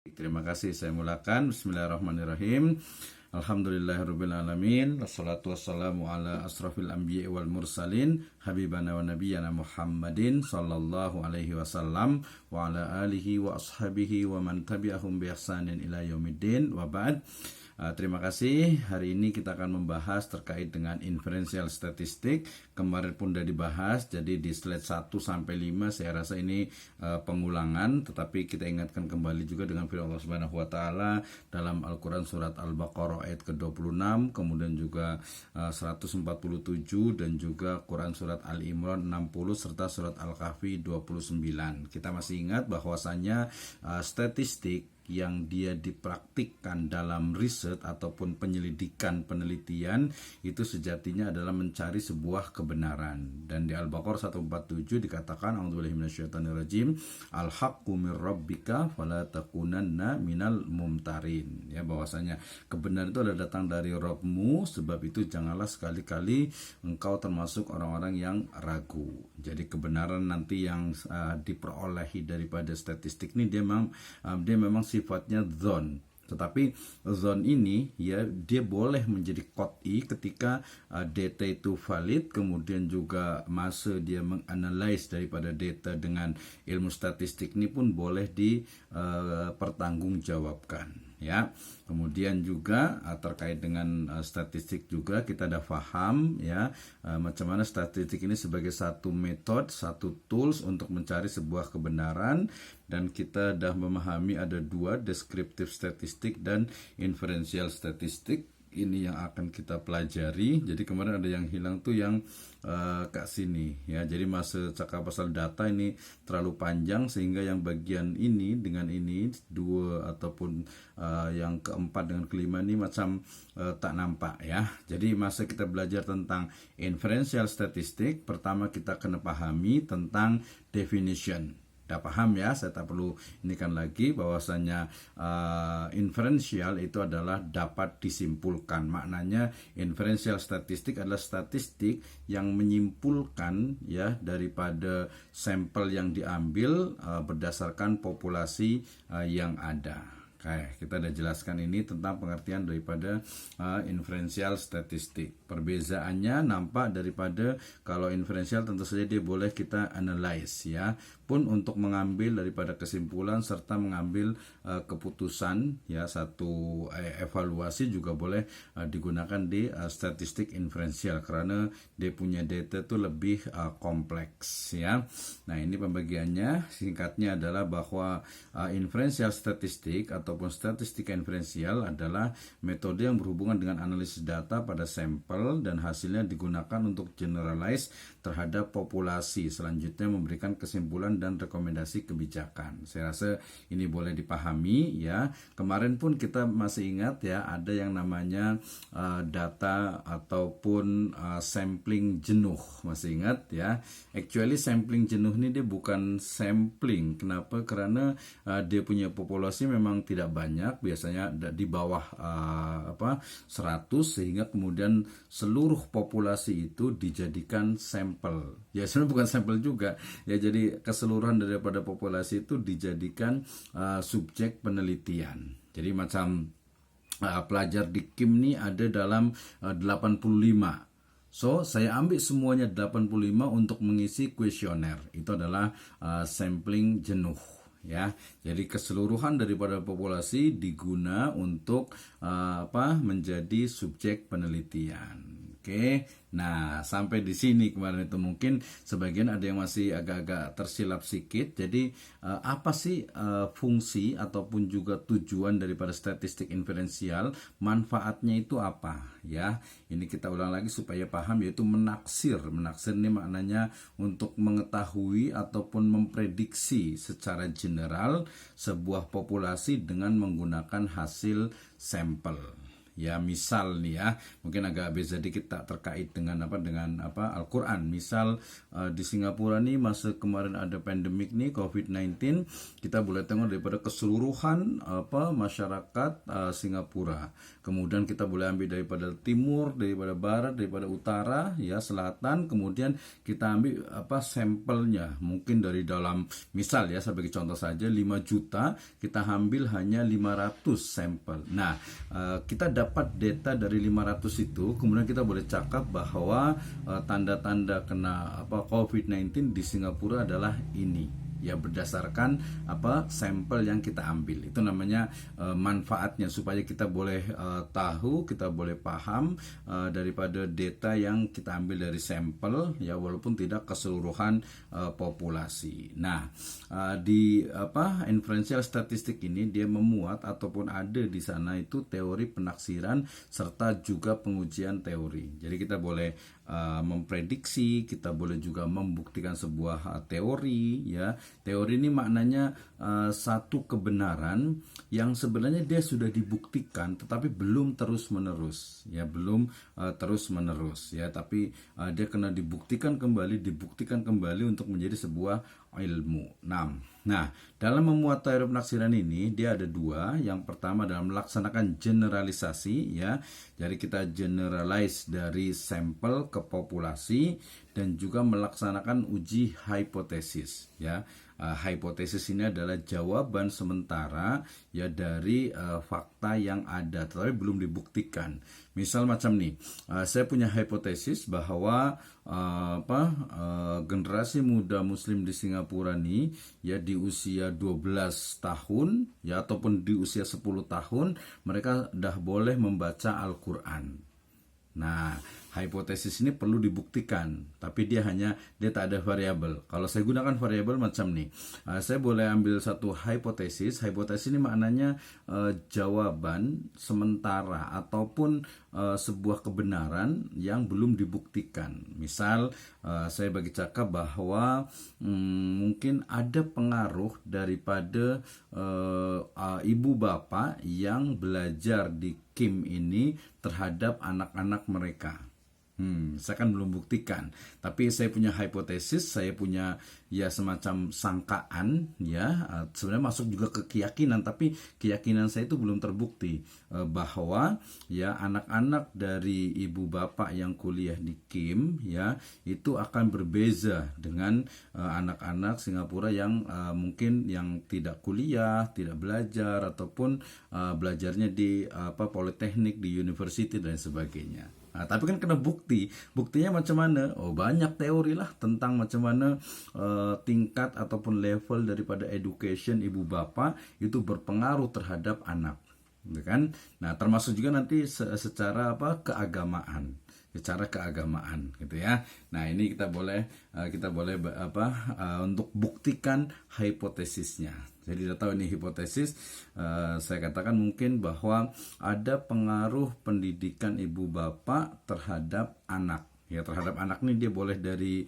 Terima kasih, saya mulakan. Bismillahirrahmanirrahim. Alhamdulillahirrabbilalamin. Wassalatu wassalamu ala asrafil anbiya wal mursalin habibana wa nabiyyana Muhammadin sallallahu alaihi wasallam wa ala alihi wa ashabihi wa man tabi'ahum bi ihsanin ila yaumiddin wa ba'd. Terima kasih. Hari ini kita akan membahas terkait dengan inferential statistik. Kemarin pun sudah dibahas, jadi di slide 1 sampai 5 saya rasa ini pengulangan, tetapi kita ingatkan kembali juga dengan firman Allah Subhanahu wa taala dalam Al-Qur'an surat Al-Baqarah ayat ke-26, kemudian juga 147 dan juga Quran surat Al-Imran 60 serta surat Al-Kahfi 29. Kita masih ingat bahwasanya statistik yang dia dipraktikkan dalam riset ataupun penyelidikan penelitian itu sejatinya adalah mencari sebuah kebenaran. Dan di Al-Baqarah 147 dikatakan a'udzubillahi minasyaitonirrajim al-haqqu mir rabbika fala takunanna minal mumtarin. Ya, bahwasanya kebenaran itu adalah datang dari Rabbmu, sebab itu janganlah sekali-kali engkau termasuk orang-orang yang ragu. Jadi kebenaran nanti yang diperolehi daripada statistik ini dia memang sifatnya zon, tetapi zon ini ya dia boleh menjadi qot'i ketika data itu valid, kemudian juga masa dia menganalisis daripada data dengan ilmu statistik ini pun boleh dipertanggungjawabkan. Ya, kemudian juga terkait dengan statistik juga kita ada paham ya macam mana statistik ini sebagai satu metode, satu tools untuk mencari sebuah kebenaran, dan kita dah memahami ada dua, descriptive statistik dan inferential statistik. Ini yang akan kita pelajari. Jadi kemarin ada yang hilang tuh yang ke sini ya. Jadi masa cakap pasal data ini terlalu panjang sehingga yang bagian ini dengan ini dua ataupun yang keempat dengan kelima ini macam tak nampak ya. Jadi masa kita belajar tentang inferential statistik, pertama kita kena pahami tentang definition. Sudah paham ya, saya tak perlu inikan lagi bahwasanya inferential itu adalah dapat disimpulkan. Maknanya inferential statistik adalah statistik yang menyimpulkan ya daripada sampel yang diambil berdasarkan populasi yang ada. Oke, kita sudah jelaskan ini tentang pengertian daripada inferential statistik. Perbezaannya nampak daripada kalau inferential tentu saja dia boleh kita analyze ya, pun untuk mengambil daripada kesimpulan serta mengambil keputusan ya, satu evaluasi juga boleh digunakan di statistik inferential karena dia punya data itu lebih kompleks ya. Nah, ini pembagiannya singkatnya adalah bahwa inferential statistik ataupun statistika inferensial adalah metode yang berhubungan dengan analisis data pada sampel dan hasilnya digunakan untuk generalize terhadap populasi, selanjutnya memberikan kesimpulan dan rekomendasi kebijakan. Saya rasa ini boleh dipahami ya. Kemarin pun kita masih ingat ya, ada yang namanya data ataupun sampling jenuh, masih ingat ya. Actually sampling jenuh ini dia bukan sampling. Kenapa? Karena dia punya populasi memang tidak banyak, biasanya di bawah 100, sehingga kemudian seluruh populasi itu dijadikan sampel. Ya sebenarnya bukan sampel juga ya, jadi keseluruhan daripada populasi itu dijadikan subjek penelitian. Jadi macam pelajar di KIM ini ada dalam 85. So, saya ambil semuanya 85 untuk mengisi kuesioner. Itu adalah sampling jenuh. Ya, jadi keseluruhan daripada populasi diguna untuk menjadi subjek penelitian. Oke, nah sampai di sini kemarin itu mungkin sebagian ada yang masih agak-agak tersilap sedikit. Jadi apa sih fungsi ataupun juga tujuan daripada statistik inferensial? Manfaatnya itu apa? Ya, ini kita ulang lagi supaya paham, yaitu menaksir. Menaksir ini maknanya untuk mengetahui ataupun memprediksi secara general sebuah populasi dengan menggunakan hasil sampel. Ya, misal nih ya, mungkin agak beda dikit, tak terkait dengan Al-Qur'an. Misal di Singapura nih masa kemarin ada pandemik nih COVID-19, kita boleh tengok daripada keseluruhan masyarakat Singapura. Kemudian kita boleh ambil daripada timur, daripada barat, daripada utara, ya, selatan, kemudian kita ambil sampelnya. Mungkin dari dalam, misal ya, sebagai contoh saja 5 juta, kita ambil hanya 500 sampel. Nah, kita dapat data dari 500 itu, kemudian kita boleh cakap bahwa tanda-tanda kena COVID-19 di Singapura adalah ini. Ya, berdasarkan sampel yang kita ambil. Itu namanya manfaatnya, supaya kita boleh tahu, kita boleh paham daripada data yang kita ambil dari sampel, ya, walaupun tidak keseluruhan populasi. Nah, di inferential statistik ini dia memuat ataupun ada di sana itu teori penaksiran serta juga pengujian teori. Jadi kita boleh memprediksi, kita boleh juga membuktikan sebuah teori, ya. Teori ini maknanya satu kebenaran yang sebenarnya dia sudah dibuktikan tetapi belum terus-menerus, ya, belum terus-menerus, ya, tapi dia kena dibuktikan kembali untuk menjadi sebuah ilmu. Nah, dalam memuat teori penaksiran ini dia ada dua. Yang pertama dalam melaksanakan generalisasi, ya. Jadi kita generalize dari sampel ke populasi, dan juga melaksanakan uji hipotesis, ya. Hipotesis ini adalah jawaban sementara, ya, dari fakta yang ada tetapi belum dibuktikan. Misal macam nih, saya punya hipotesis bahwa generasi muda Muslim di Singapura nih, ya, di usia 12 tahun, ya, ataupun di usia 10 tahun mereka dah boleh membaca Al-Quran. Nah, hipotesis ini perlu dibuktikan, tapi dia tak ada variabel. Kalau saya gunakan variabel macam nih, saya boleh ambil satu hipotesis. Hipotesis ini maknanya jawaban sementara ataupun sebuah kebenaran yang belum dibuktikan. Misal saya bagi cakap bahwa mungkin ada pengaruh daripada ibu bapak yang belajar di KIM ini terhadap anak-anak mereka. Saya kan belum buktikan, tapi saya punya hipotesis, saya punya, ya, semacam sangkaan, ya, sebenarnya masuk juga ke keyakinan, tapi keyakinan saya itu belum terbukti bahwa, ya, anak-anak dari ibu bapak yang kuliah di KIM, ya, itu akan berbeza dengan anak-anak Singapura yang mungkin yang tidak kuliah, tidak belajar, ataupun belajarnya di politeknik, di university dan sebagainya. Nah, tapi kan kena buktinya macam mana? Oh, banyak teori lah tentang macam mana tingkat ataupun level daripada education ibu bapak itu berpengaruh terhadap anak, gitu kan? Nah, termasuk juga nanti secara keagamaan, gitu ya. Nah, ini kita boleh untuk buktikan hipotesisnya. Jadi kita tahu ini hipotesis, saya katakan mungkin bahwa ada pengaruh pendidikan ibu bapak terhadap anak. Ya, terhadap anak ini dia boleh dari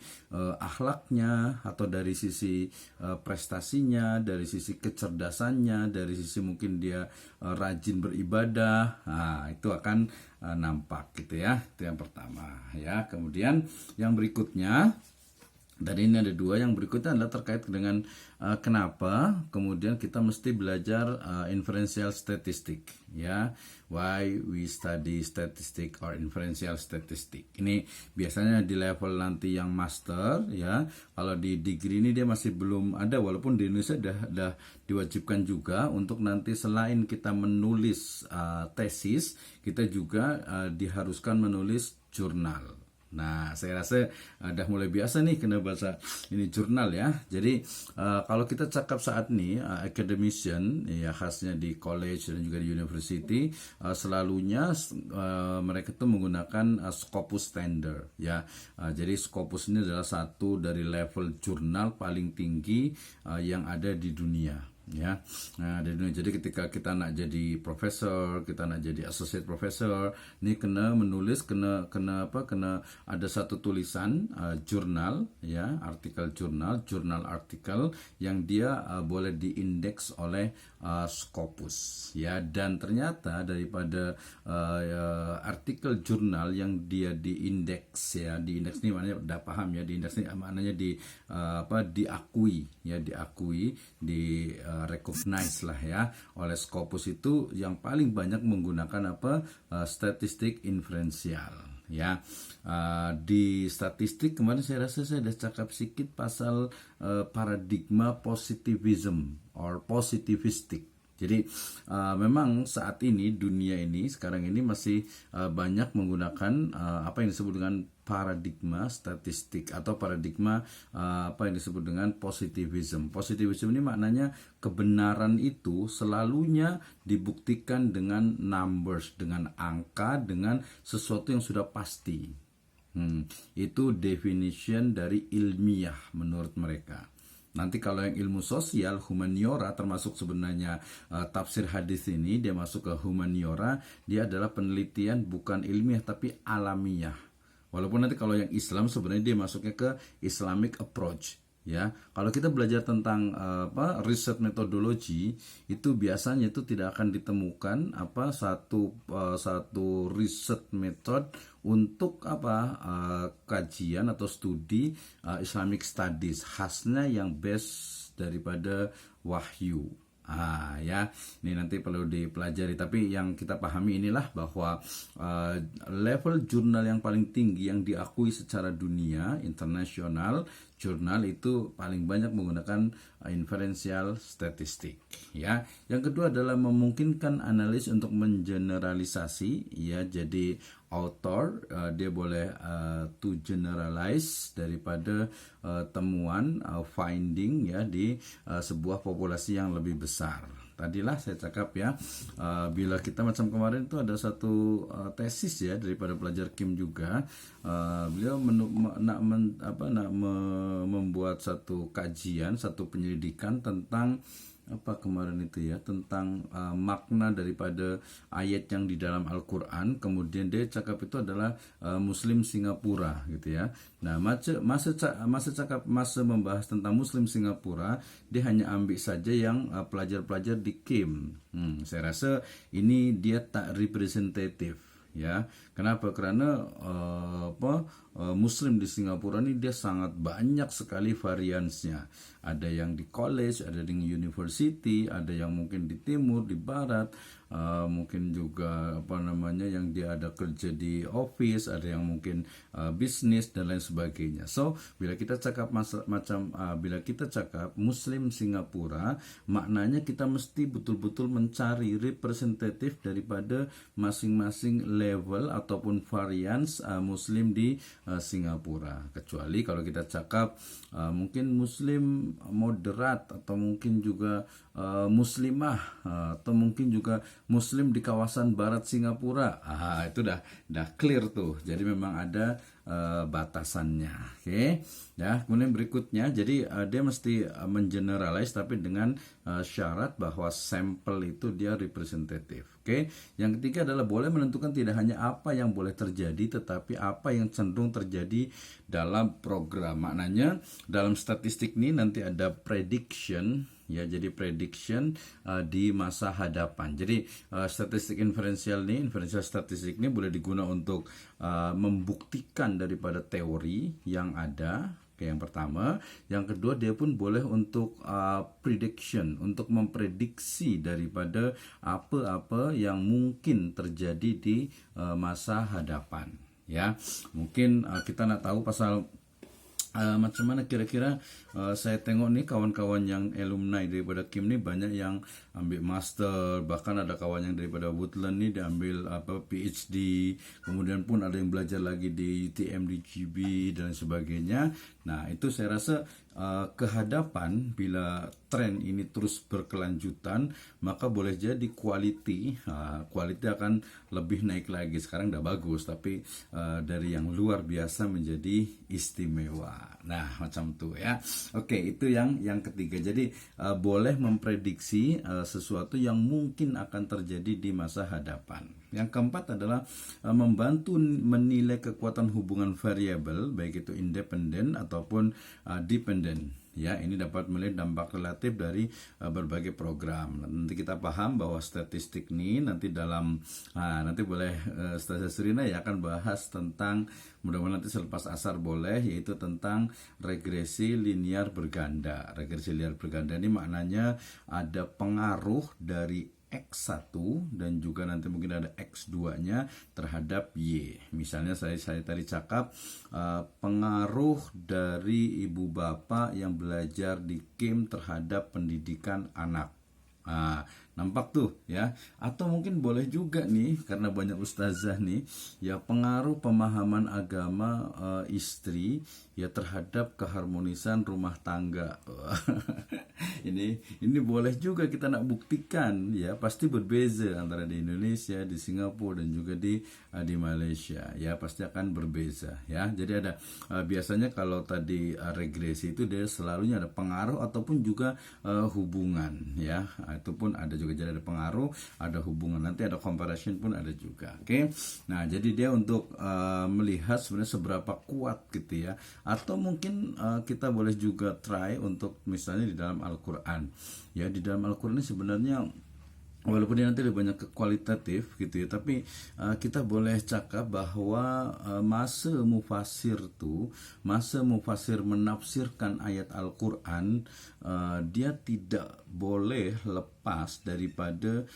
akhlaknya, atau dari sisi prestasinya, dari sisi kecerdasannya, dari sisi mungkin dia rajin beribadah. Nah, itu akan nampak, gitu ya. Itu yang pertama, ya. Kemudian yang berikutnya, dari ini ada dua. Yang berikutnya adalah terkait dengan kenapa kemudian kita mesti belajar inferential statistic, ya. Why we study statistic or inferential statistic. Ini biasanya di level nanti yang master, ya. Kalau di degree ini dia masih belum ada, walaupun di Indonesia dah diwajibkan juga untuk nanti selain kita menulis tesis, kita juga diharuskan menulis jurnal. Nah, saya rasa dah mulai biasa nih kena bahasa ini jurnal, ya. Jadi kalau kita cakap saat ini academician, ya, khasnya di college dan juga di university, selalunya mereka tuh menggunakan Scopus standard, ya. Jadi Scopus ini adalah satu dari level jurnal paling tinggi yang ada di dunia. ya. Nah, jadi ketika kita nak jadi profesor, kita nak jadi associate professor, ini kena menulis, kena ada satu tulisan jurnal, ya, artikel jurnal artikel yang dia boleh diindeks oleh Scopus, ya. Dan ternyata daripada artikel jurnal yang dia diindeks, ya, diindeks ini maknanya udah paham ya, diindeks ini maknanya diakui, ya, di recognize lah ya oleh Scopus, itu yang paling banyak menggunakan statistik inferensial, ya. Di statistik kemarin saya rasa saya sudah cakap sedikit pasal paradigma positivism or positivistic. Jadi memang saat ini dunia ini sekarang ini masih banyak menggunakan apa yang disebut dengan paradigma statistik atau paradigma apa yang disebut dengan positivism. Positivism ini maknanya kebenaran itu selalunya dibuktikan dengan numbers, dengan angka, dengan sesuatu yang sudah pasti. Itu definition dari ilmiah menurut mereka. Nanti kalau yang ilmu sosial, humaniora, termasuk sebenarnya tafsir hadis ini, dia masuk ke humaniora, dia adalah penelitian bukan ilmiah tapi alamiah. Walaupun nanti kalau yang Islam sebenarnya dia masuknya ke Islamic approach, ya. Kalau kita belajar tentang riset metodologi, itu biasanya itu tidak akan ditemukan satu riset metode untuk kajian atau studi Islamic studies, khasnya yang base daripada wahyu. Ya, ini nanti perlu dipelajari. Tapi yang kita pahami inilah bahwa level jurnal yang paling tinggi yang diakui secara dunia, internasional jurnal, itu paling banyak menggunakan inferential statistik, ya. Yang kedua adalah memungkinkan analis untuk mengeneralisasi, ya. Jadi author dia boleh to generalize daripada temuan finding, ya, di sebuah populasi yang lebih besar. Tadilah saya cakap, ya, bila kita macam kemarin itu ada satu tesis, ya, daripada pelajar Kim juga, beliau membuat satu kajian, satu penyelidikan tentang kemarin itu, ya, tentang makna daripada ayat yang di dalam Al-Quran. Kemudian dia cakap itu adalah Muslim Singapura, gitu, ya. Nah, masa membahas tentang Muslim Singapura, dia hanya ambil saja yang pelajar-pelajar di Kim. Saya rasa ini dia tak representatif, ya. Kenapa? Karena Muslim di Singapura ini dia sangat banyak sekali variansnya. Ada yang di college, ada di university, ada yang mungkin di timur, di barat, mungkin juga yang dia ada kerja di office, ada yang mungkin bisnis dan lain sebagainya. So bila kita cakap bila kita cakap Muslim Singapura, maknanya kita mesti betul-betul mencari representatif daripada masing-masing level ataupun varians Muslim di Singapura. Kecuali kalau kita cakap mungkin Muslim moderat, atau mungkin juga muslimah, atau mungkin juga Muslim di kawasan barat Singapura. Itu dah clear tuh. Jadi memang ada batasannya. Oke. Ya, kemudian berikutnya, jadi dia mesti mengeneralize tapi dengan syarat bahwa sampel itu dia representatif. Oke. Yang ketiga adalah boleh menentukan tidak hanya apa yang boleh terjadi, tetapi apa yang cenderung terjadi dalam program. Maknanya dalam statistik ini nanti ada prediction, ya. Jadi prediction di masa hadapan. Jadi statistik inferential statistik ini boleh digunakan untuk membuktikan daripada teori yang ada. Oke, yang pertama. Yang kedua, dia pun boleh untuk prediction, untuk memprediksi daripada apa-apa yang mungkin terjadi di masa hadapan, ya. Mungkin kita nak tahu pasal macam mana kira-kira. Saya tengok nih kawan-kawan yang alumni daripada Kim nih banyak yang ambil master, bahkan ada kawan yang daripada Woodland nih dia ambil PhD, kemudian pun ada yang belajar lagi di UTM, di GB dan sebagainya. Nah, itu saya rasa ke hadapan bila tren ini terus berkelanjutan, maka boleh jadi quality akan lebih naik lagi. Sekarang udah bagus, tapi dari yang luar biasa menjadi istimewa. Nah, macam tuh ya. Oke, itu yang ketiga. Jadi boleh memprediksi sesuatu yang mungkin akan terjadi di masa hadapan. Yang keempat adalah membantu menilai kekuatan hubungan variabel, baik itu independen ataupun dependen. Ya, ini dapat melihat dampak relatif dari berbagai program. Nanti kita paham bahwa statistik ini nanti nanti boleh Ustazah Surina ya akan bahas tentang, mudah-mudahan nanti selepas asar boleh, yaitu tentang regresi linear berganda. Regresi linear berganda ini maknanya ada pengaruh dari X1 dan juga nanti mungkin ada X2-nya terhadap Y. Misalnya saya tadi cakap pengaruh dari ibu bapak yang belajar di KIM terhadap pendidikan anak. Nampak tuh ya. Atau mungkin boleh juga nih, karena banyak ustazah nih ya, pengaruh pemahaman agama istri ya terhadap keharmonisan rumah tangga. ini boleh juga kita nak buktikan ya, pasti berbeza antara di Indonesia, di Singapura dan juga di Malaysia ya, pasti akan berbeza ya. Jadi ada biasanya kalau tadi regresi itu dia selalunya ada pengaruh ataupun juga hubungan ya. Itu pun ada juga, jadi ada pengaruh, ada hubungan, nanti ada comparison pun ada juga. Oke. Nah, jadi dia untuk melihat sebenarnya seberapa kuat gitu ya. Atau mungkin kita boleh juga try untuk misalnya di dalam Al-Qur'an. Ya, di dalam Al-Qur'an ini sebenarnya walaupun dia nanti lebih banyak ke kualitatif gitu ya, tapi kita boleh cakap bahwa masa mufasir menafsirkan ayat Al-Quran, dia tidak boleh lepas daripada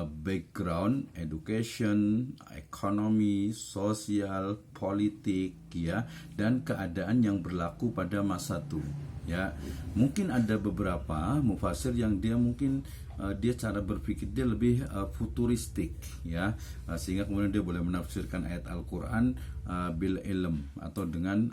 background education, ekonomi, sosial, politik ya, dan keadaan yang berlaku pada masa itu ya. Mungkin ada beberapa mufasir yang dia mungkin dia cara berpikir dia lebih futuristik ya, sehingga kemudian dia boleh menafsirkan ayat Al-Quran bil ilm atau dengan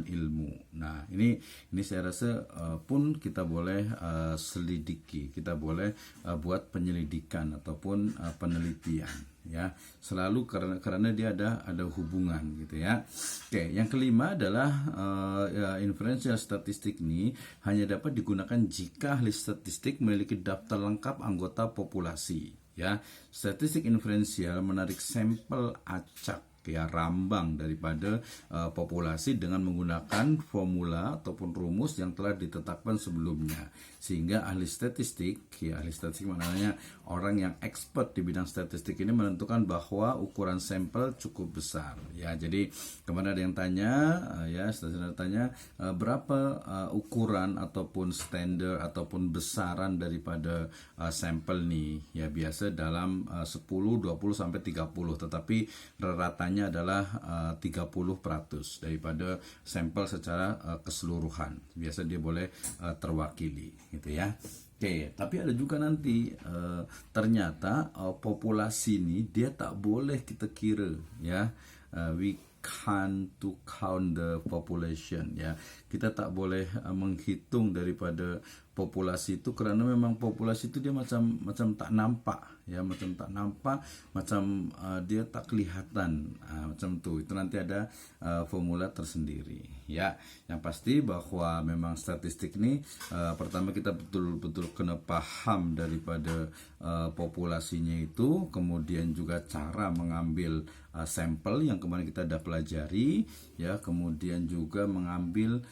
ilmu. Nah, ini saya rasa pun kita boleh selidiki, kita boleh buat penyelidikan ataupun penelitian ya, selalu karena dia ada hubungan gitu ya. Oke, yang kelima adalah inferensial statistik ini hanya dapat digunakan jika ahli statistik memiliki daftar lengkap anggota populasi ya. Statistik inferensial menarik sampel acak ya, rambang daripada populasi dengan menggunakan formula ataupun rumus yang telah ditetapkan sebelumnya, sehingga ahli statistik maknanya orang yang expert di bidang statistik ini menentukan bahwa ukuran sampel cukup besar ya. Jadi kemarin ada yang tanya ya, statistik tanya berapa ukuran ataupun standar ataupun besaran daripada sampel nih ya. Biasa dalam 10, 20 sampai 30, tetapi ratanya adalah 30% daripada sampel secara keseluruhan. Biasa dia boleh terwakili gitu ya. Oke, tapi ada juga nanti ternyata populasi ini dia tak boleh kita kira ya. We can't to count the population ya. Kita tak boleh menghitung daripada populasi itu, karena memang populasi itu dia macam tak nampak ya, macam dia tak kelihatan macam tuh. Itu nanti ada formula tersendiri ya. Yang pasti bahwa memang statistik ini pertama kita betul-betul kena paham daripada populasinya itu, kemudian juga cara mengambil sampel yang kemarin kita sudah pelajari ya, kemudian juga mengambil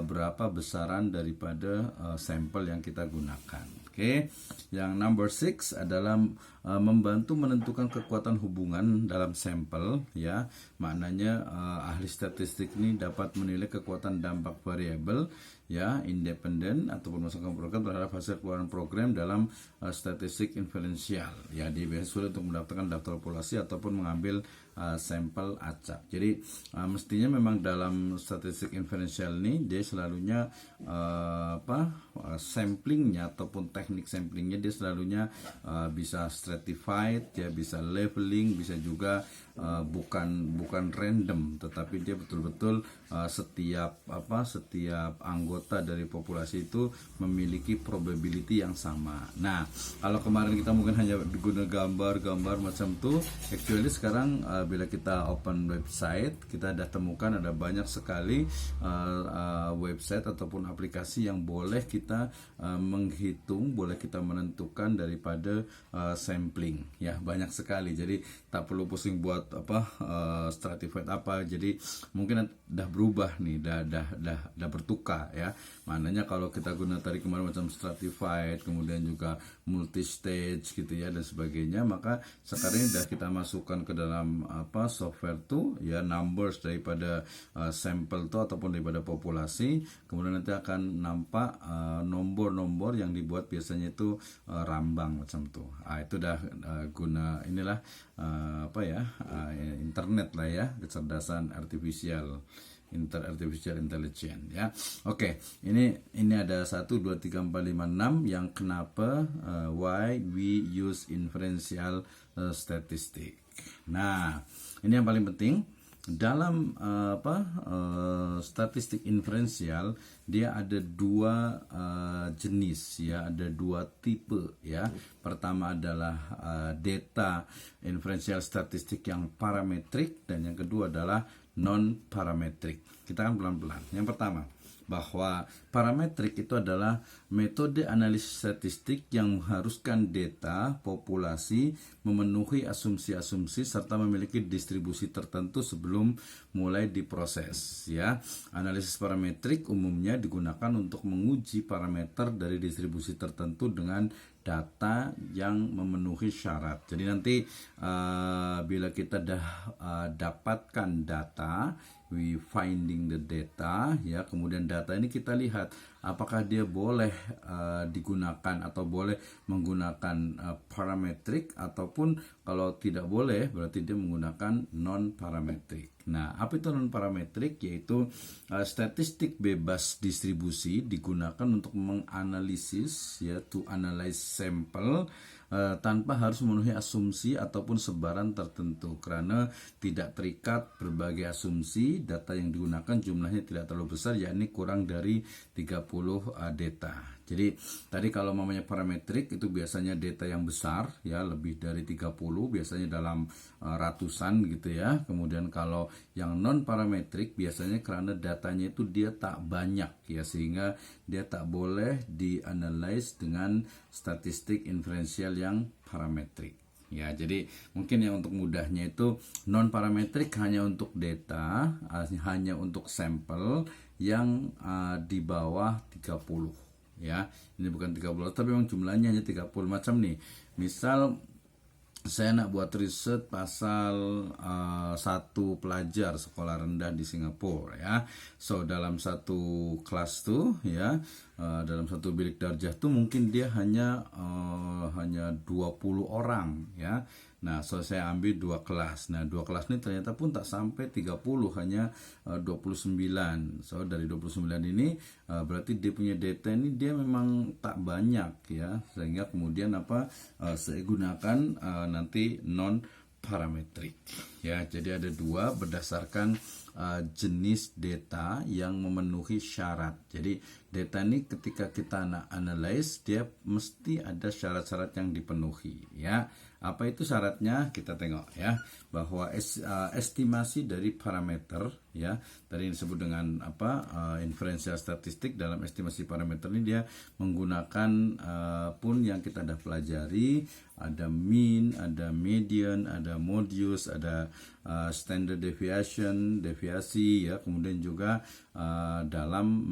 berapa besaran daripada sampel yang kita gunakan. Oke. Yang number 6 adalah membantu menentukan kekuatan hubungan dalam sampel ya. Maknanya ahli statistik ini dapat menilai kekuatan dampak variabel ya, independen ataupun masukkan program terhadap hasil keluaran program dalam statistik inferensial ya. Dia biasa sulit untuk mendapatkan daftar populasi ataupun mengambil sampel acak. Jadi mestinya memang dalam statistik inferensial ini dia selalunya samplingnya ataupun teknik samplingnya dia selalunya bisa stratified ya, bisa leveling, bisa juga bukan random, tetapi dia betul-betul setiap anggota anggota dari populasi itu memiliki probability yang sama. Nah, kalau kemarin kita mungkin hanya guna gambar macam itu, actually sekarang bila kita open website, kita sudah temukan ada banyak sekali website ataupun aplikasi yang boleh kita menghitung, boleh kita menentukan daripada sampling, ya banyak sekali. Jadi tak perlu pusing buat stratified apa. Jadi mungkin dah berubah nih, dah bertukar ya. Maknanya kalau kita guna tadi kemarin macam stratified, kemudian juga multi stage gitu ya dan sebagainya, maka sekarang ini dah kita masukkan ke dalam software tuh ya, numbers daripada sampel tuh ataupun daripada populasi, kemudian nanti akan nampak nomor-nomor yang dibuat biasanya itu rambang macam tuh. Itu dah guna inilah internet lah ya, kecerdasan artificial intelligence ya. Oke, ini ada 1 2 3 4 5 6 yang kenapa why we use inferential statistic. Nah, ini yang paling penting dalam statistik inferensial. Dia ada dua jenis ya, ada dua tipe ya. Pertama adalah data inferential statistik yang parametrik, dan yang kedua adalah non parametrik. Kita akan pelan-pelan. Yang pertama, bahwa parametrik itu adalah metode analisis statistik yang mengharuskan data populasi memenuhi asumsi-asumsi serta memiliki distribusi tertentu sebelum mulai diproses ya. Analisis parametrik umumnya digunakan untuk menguji parameter dari distribusi tertentu dengan data yang memenuhi syarat. Jadi nanti bila kita dapatkan data, we finding the data ya, kemudian data ini kita lihat apakah dia boleh digunakan atau boleh menggunakan parametrik, ataupun kalau tidak boleh berarti dia menggunakan non parametrik. Nah, apa itu non parametrik? Yaitu statistik bebas distribusi digunakan untuk menganalisis ya, to analyze sampel tanpa harus memenuhi asumsi ataupun sebaran tertentu, karena tidak terikat berbagai asumsi. Data yang digunakan jumlahnya tidak terlalu besar, yakni kurang dari 30 data. Jadi tadi kalau namanya parametrik itu biasanya data yang besar ya, lebih dari 30, biasanya dalam ratusan gitu ya. Kemudian kalau yang non parametrik biasanya karena datanya itu dia tak banyak ya, sehingga dia tak boleh dianalisis dengan statistik inferensial yang parametrik. Ya, jadi mungkin yang untuk mudahnya itu non parametrik hanya untuk data, hanya untuk sampel yang di bawah 30 ya. Ini bukan 30, tapi memang jumlahnya hanya 30. Macam nih, misal saya nak buat riset pasal satu pelajar sekolah rendah di Singapura ya. So dalam satu kelas tuh ya, dalam satu bilik darjah tuh mungkin dia hanya 20 orang ya. Nah, so saya ambil 2 kelas. Nah, 2 kelas ini ternyata pun tak sampai 30, hanya 29. So dari 29 ini berarti dia punya data ini dia memang tak banyak ya. Sehingga kemudian saya gunakan nanti non parametrik ya. Jadi ada 2 berdasarkan jenis data yang memenuhi syarat. Jadi data ini ketika kita analyze, dia mesti ada syarat-syarat yang dipenuhi ya. Apa itu syaratnya? Kita tengok ya, bahwa estimasi dari parameter ya, tadi disebut dengan inferential statistik. Dalam estimasi parameter ini dia menggunakan pun yang kita dah pelajari, ada mean, ada median, ada modius, ada standard deviation, deviasi ya, kemudian juga dalam